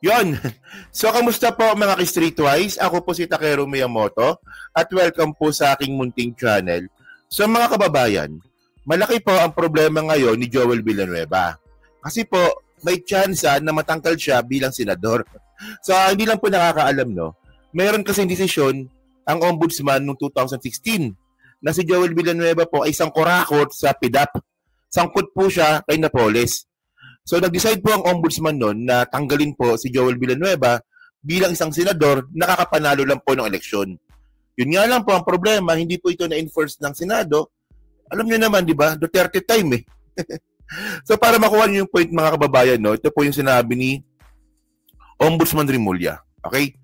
Yon. So, kamusta po mga ka-Streetwise? Ako po si Takeru Miyamoto at welcome po sa aking munting channel. So, mga kababayan, malaki po ang problema ngayon ni Joel Villanueva. Kasi po, may tsansa na matangkal siya bilang senador. So, hindi lang po nakakaalam, no? Meron kasing desisyon ang ombudsman noong 2016 na si Joel Villanueva po ay isang kurakot sa PDAP. Sangkot po siya kay Napoles. So, nag-decide po ang ombudsman noon na tanggalin po si Joel Villanueva bilang isang senador, nakakapanalo lang po ng eleksyon. Yun nga lang po ang problema, hindi po ito na-enforce ng Senado. Alam niyo naman, di ba? Duterte time eh. So, para makuha niyo yung point mga kababayan, no? Ito po yung sinabi ni Ombudsman Remulla. Okay?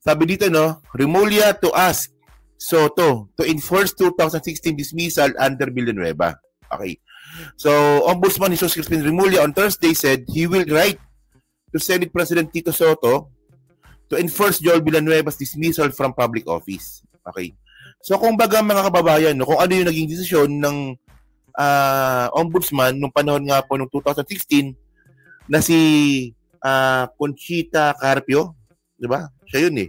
Sabi dito, no? Remulla to ask Soto to enforce 2016 dismissal under Villanueva. Okay. So, Ombudsman Jesus Crispin Remulla on Thursday said he will write to Senate President Tito Soto to enforce Joel Villanueva's dismissal from public office. Okay. So, kung baga mga kababayan, no, kung ano yung naging desisyon ng Ombudsman nung panahon nga po nung 2016 na si Conchita Carpio, di ba? Siya yun eh.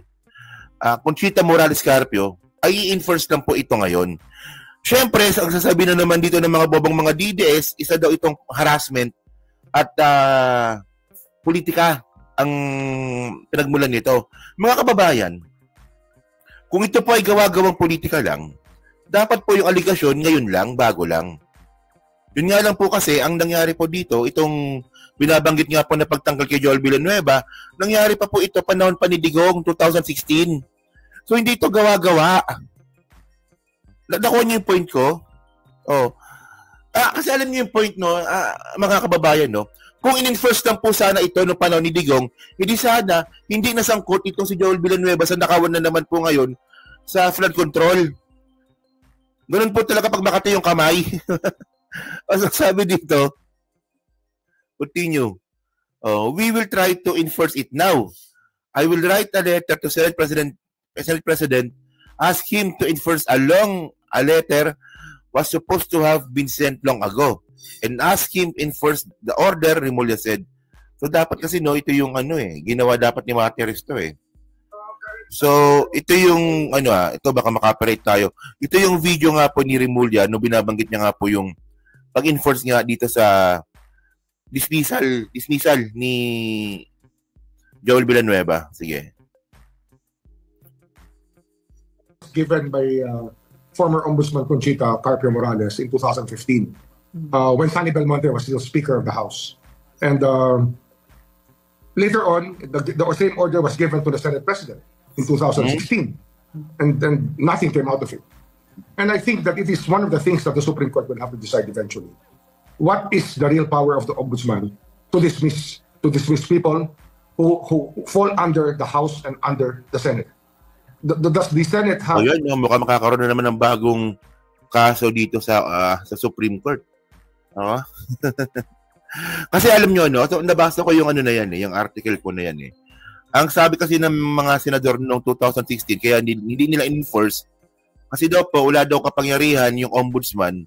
Conchita Morales Carpio, ay i-enforce lang po ito ngayon. Siyempre, ang sasabihin na naman dito ng mga bobang mga DDS, isa daw itong harassment at politika ang pinagmulan nito. Mga kababayan, kung ito po ay gawa-gawang politika lang, dapat po yung aligasyon ngayon lang, bago lang. Yun nga lang po kasi, ang nangyari po dito, itong binabanggit nga po na pagtanggal kay Joel Villanueva, nangyari pa po ito panahon pa ni Digong, 2016. So, hindi ito gawa-gawa. Nakuha niyo yung point ko? Oh. Kasi alam niyo yung point, no? Mga kababayan, no? Kung in-enforce lang po sana ito noong panahon ni Digong, hindi sana, hindi nasangkot itong si Joel Villanueva sa nakawan na naman po ngayon sa flood control. Ganun po talaga pag makati yung kamay. As sabi dito, continue. We will try to enforce it now. I will write a letter to Senate President, ask him to enforce a letter was supposed to have been sent long ago and ask him enforce the order, Remulla said. So dapat kasi no, ito yung ginawa dapat ni Martires to eh. So ito yung ito baka maka-operate tayo. Ito yung video nga po ni Remulla no binabanggit niya nga po yung pag-enforce nga dito sa dismissal ni Joel Villanueva. Sige. Given by former Ombudsman Conchita Carpio Morales in 2015 when Fanny Belmonte was still Speaker of the House. And later on, the same order was given to the Senate President in 2016. And then nothing came out of it. And I think that it is one of the things that the Supreme Court will have to decide eventually. What is the real power of the Ombudsman to dismiss people who fall under the House and under the Senate? Does the Senate have... Yun, mukhang makakaroon na naman ng bagong kaso dito sa Supreme Court. Kasi alam nyo, no? So, nabasa ko yung na yan, yung article ko na yan. Ang sabi kasi ng mga senador noong 2016, kaya hindi nila enforce, kasi daw po, wala daw kapangyarihan yung ombudsman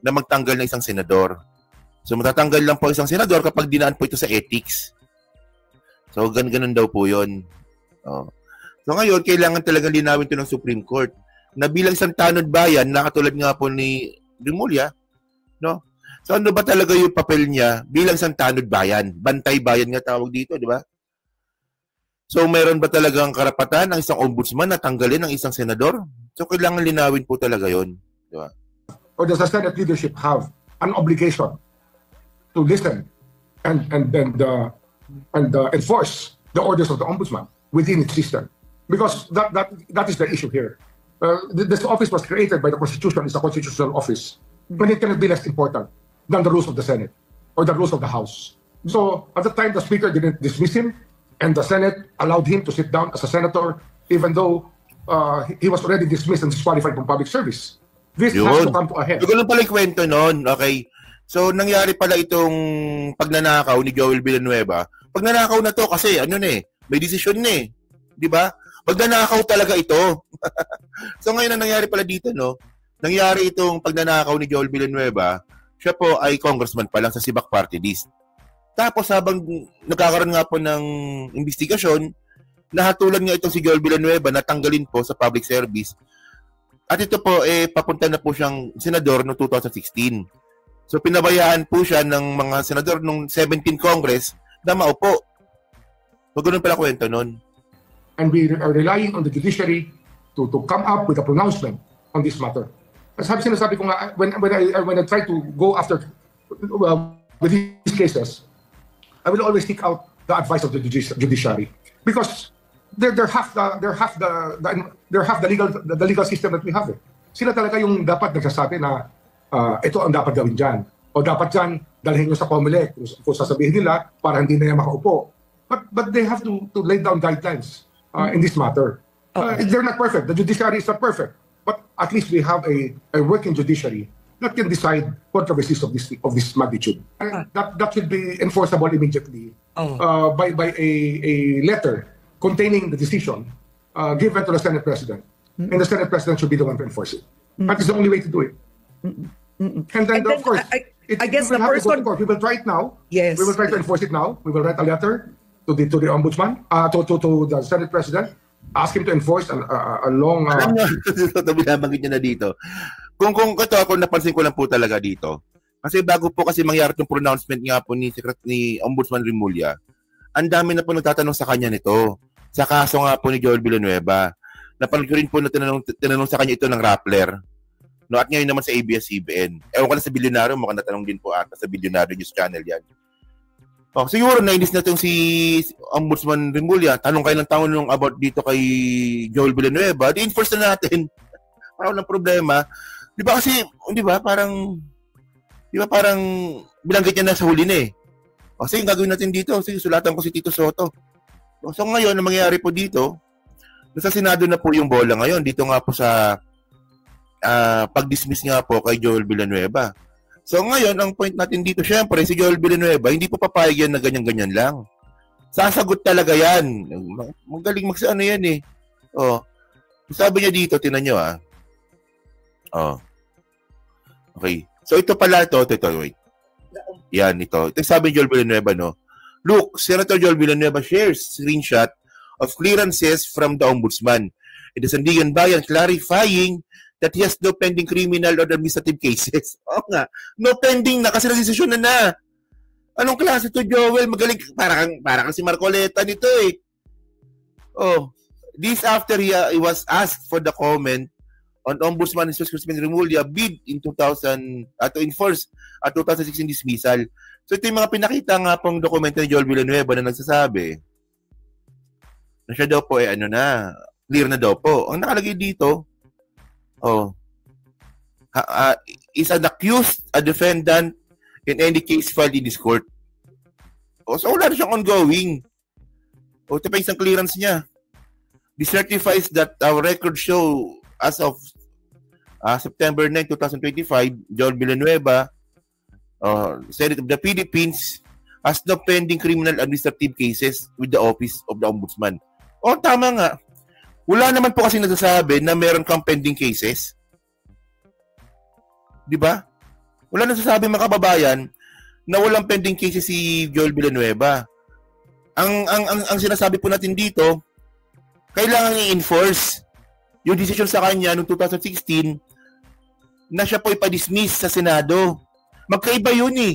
na magtanggal ng isang senador. So, matatanggal lang po isang senador kapag dinaan po ito sa ethics. So, ganun daw po yun. So ngayon, kailangan talagang linawin ito ng Supreme Court na bilang isang tanod bayan, nakatulad nga po ni Remulla, no? So ano ba talaga yung papel niya bilang isang tanod bayan? Bantay bayan nga tawag dito, di ba? So meron ba talagang karapatan ng isang ombudsman na tanggalin ng isang senador? So kailangan linawin po talaga yun, di ba? Or does the Senate leadership have an obligation to listen and enforce the orders of the ombudsman within its system? Because that is the issue here. This office was created by the Constitution. It's a constitutional office. But it cannot be less important than the rules of the Senate or the rules of the House. So at the time, the Speaker didn't dismiss him, and the Senate allowed him to sit down as a senator, even though he was already dismissed and disqualified from public service. This has to come to a head. Ganun pala yung kwento noon. Okay. So nangyari pala itong pagnanakaw ni Joel Villanueva. Pagnanakaw na to kasi may desisyon na eh. Di ba? Pagnanakaw talaga ito. So ngayon ang nangyari pala dito, no? Nangyari itong pagnanakaw ni Joel Villanueva, siya po ay congressman pa lang sa Sibak Party List. Tapos habang nagkakaroon nga po ng investigasyon, nahatulan nga itong si Joel Villanueva na tanggalin po sa public service. At ito po, papunta na po siyang senador noong 2016. So, pinabayaan po siya ng mga senador noong 17 Congress na maupo. So, ganun pala kwento nun. And we are relying on the judiciary to come up with a pronouncement on this matter. Sinasabi ko nga, when I try to go after with these cases, I will always seek out the advice of the judiciary because they're half the legal system that we have. Sila talaga yung dapat nagsasabi na ito ang dapat gawin dyan. O dapat dyan, dalhin nyo sa COMELEC kung sasabihin nila para hindi na yan makaupo. But they have to lay down guidelines in this matter. They're not perfect. The judiciary is not perfect. But at least we have a working judiciary that can decide controversies of this magnitude. That should be enforceable immediately by a letter containing the decision given to the Senate President. And the Senate President should be the one to enforce it. That is the only way to do it. And then, of course, I guess the first one... We will try it now. Yes. We will try to enforce it now. We will write a letter to the Ombudsman, to the Senate President, ask him to enforce a long... Alam nyo, binabanggit niya na dito. Kung napansin ko lang po talaga dito, kasi bago po kasi mangyari itong pronouncement nga po ni Ombudsman Remulla, ang dami na po nagtatanong sa kanya nito. Sa kaso nga po ni Joel Villanueva. Napanood ko rin po na tinanong sa kanya ito ng Rappler. No, at ngayon naman sa ABS-CBN. Ewan ko na sa Bilyonaryo, mukhang natanong din po ata sa Bilyonaryo News Channel yan. Siguro nainis na itong si Ombudsman Remulla. Tanong kayo ng tanong about dito kay Joel Villanueva. Di-enforce na natin. Parang walang problema. Di ba kasi, parang bilanggit niya na sa huli na eh. Kasi yung gagawin natin dito, sige, sulatan ko si Tito Soto. So ngayon, ang mangyayari po dito, nasa Senado na po yung bola ngayon. Dito nga po sa pag-dismiss nga po kay Joel Villanueva. So ngayon, ang point natin dito, syempre, si Joel Villanueva, hindi po papayag yan na ganyan-ganyan lang. Sasagot talaga yan. Magaling ano yan eh. Sabi niya dito, tinan nyo Okay. So ito pala, ito, wait. Yan, ito. Ito sabi ni Joel Villanueva, no? Look, Senator Joel Villanueva shares screenshot of clearances from the Ombudsman. It is Sandigan Bayan clarifying that he has no pending criminal or administrative cases. Oo nga. No pending na kasi nagdesisyon na. Anong klase to, Joel? Magaling. Para kang si Marcoleta nito eh. This after he was asked for the comment on Ombudsman Crispin Remulla bid in 2000 to enforce a 2016 dismissal. So ito yung mga pinakita nga pong dokumento ni Joel Villanueva na nagsasabi na siya daw po clear na daw po. Ang nakalagay dito, is an accused, a defendant in any case filed in this court. So wala na siyang ongoing. Ito pa isang clearance niya. This certifies that our records show as of September 9, 2025, Joel Villanueva, Senate of the Philippines, has no pending criminal administrative cases with the Office of the Ombudsman. Tama nga. Wala naman po kasi nagsasabi na meron kang pending cases. Di ba? Wala nagsasabi mga kababayan na walang pending cases si Joel Villanueva. Ang sinasabi po natin dito, kailangan i-enforce yung decision sa kanya noong 2016 na siya po ipa-dismiss sa Senado. Magkaiba yun eh.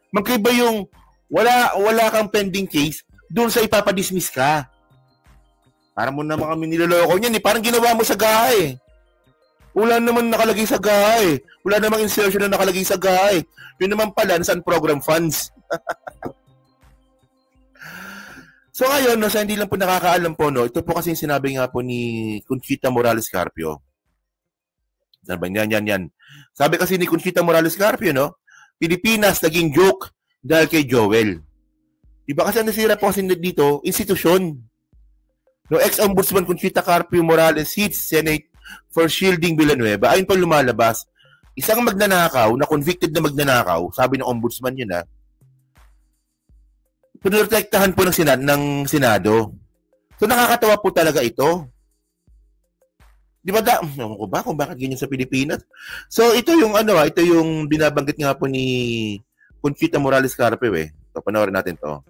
Magkaiba yung wala kang pending case doon sa ipapadismiss ka. Para mo naman kami niloloko niyan eh. Parang ginawa mo sa GAA eh. Wala naman nakalagay sa GAA eh. Wala namang insertion na nakalagay sa GAA eh. Yun naman pala, nasaan program funds. So ngayon, sa hindi lang po nakakaalam po, ito po kasi yung sinabi nga po ni Conchita Morales Carpio. Yan. Sabi kasi ni Conchita Morales Carpio, Pilipinas naging joke dahil kay Joel. Diba kasi nasira po kasi dito, institusyon. Ex-Ombudsman Conchita Carpio Morales hits Senate for shielding Villanueva. Ayun po lumalabas. Isang magnanakaw, na convicted na magnanakaw, sabi ng Ombudsman yun pinoprotektahan po ng Senado. So nakakatawa po talaga ito. Di ba ewan ko ba kung bakit ganyan sa Pilipinas? So ito yung ito yung binabanggit nga po ni Conchita Morales Carpio So, panoorin natin to.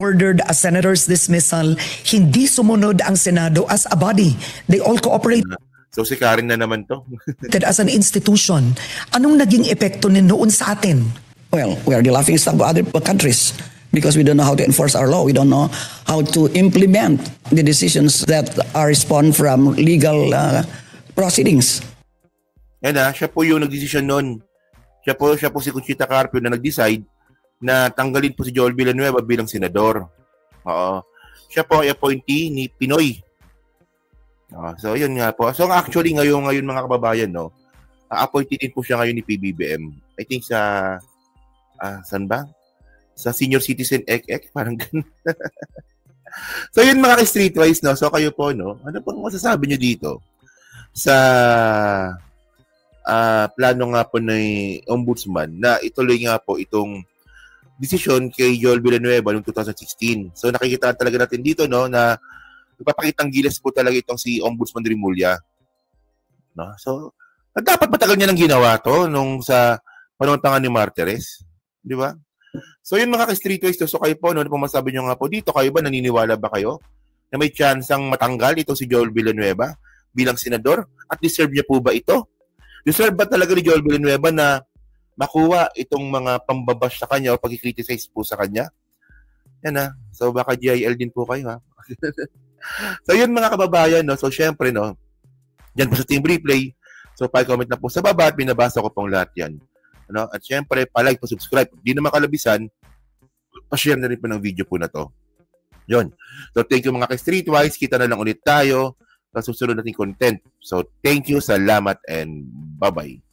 ordered a senator's dismissal, hindi sumunod ang Senado as a body. They all cooperated So, si Karen na naman to. as an institution. Anong naging epekto noon sa atin? Well, we are the laughing stock of other countries because we don't know how to enforce our law. We don't know how to implement the decisions that are spawned from legal proceedings. Yan siya po yung nagdesisyon noon. Siya po si Conchita Carpio na nag-decide na tanggalin po si Joel Villanueva bilang senador. Oo. Siya po ay appointee ni Pinoy. So, yun nga po. So, actually, ngayon mga kababayan, no, appointee din po siya ngayon ni PBBM. I think sa, saan ba? Sa Senior Citizen EC, parang ganun. So, yun mga ka-streetwise, no. So, kayo po, no, ano pong masasabi nyo dito sa plano nga po ng Ombudsman na ituloy nga po itong desisyon kay Joel Villanueva noong 2016. So nakikita talaga natin dito, no, na nagpapakitang gilas po talaga itong si Ombudsman Rimulya. No? So dapat matagal niya nang ginawa to nung sa panahon pa nga ni Martires, di ba? So yun mga ka-streetwise, so kayo po, no, ano po masabi nyo nga po dito? Kayo ba, naniniwala ba kayo na may tsansang matanggal ito si Joel Villanueva bilang senador? At deserve niya po ba ito? Deserve ba talaga ni Joel Villanueva na makuha itong mga pambabash sa kanya o pag-criticize po sa kanya? Yan So baka GIL din po kayo So yun mga kababayan, no. So syempre, no, dyan po sa Team Replay. So pa-comment na po sa baba at binabasa ko pong lahat yan. Ano? At syempre, pa-like, pa-subscribe. Di na makalabisan, pa-share na rin po ng video po na to. Yun. So thank you mga ka-streetwise. Kita na lang ulit tayo sa susunod nating content. So thank you, salamat, and bye-bye.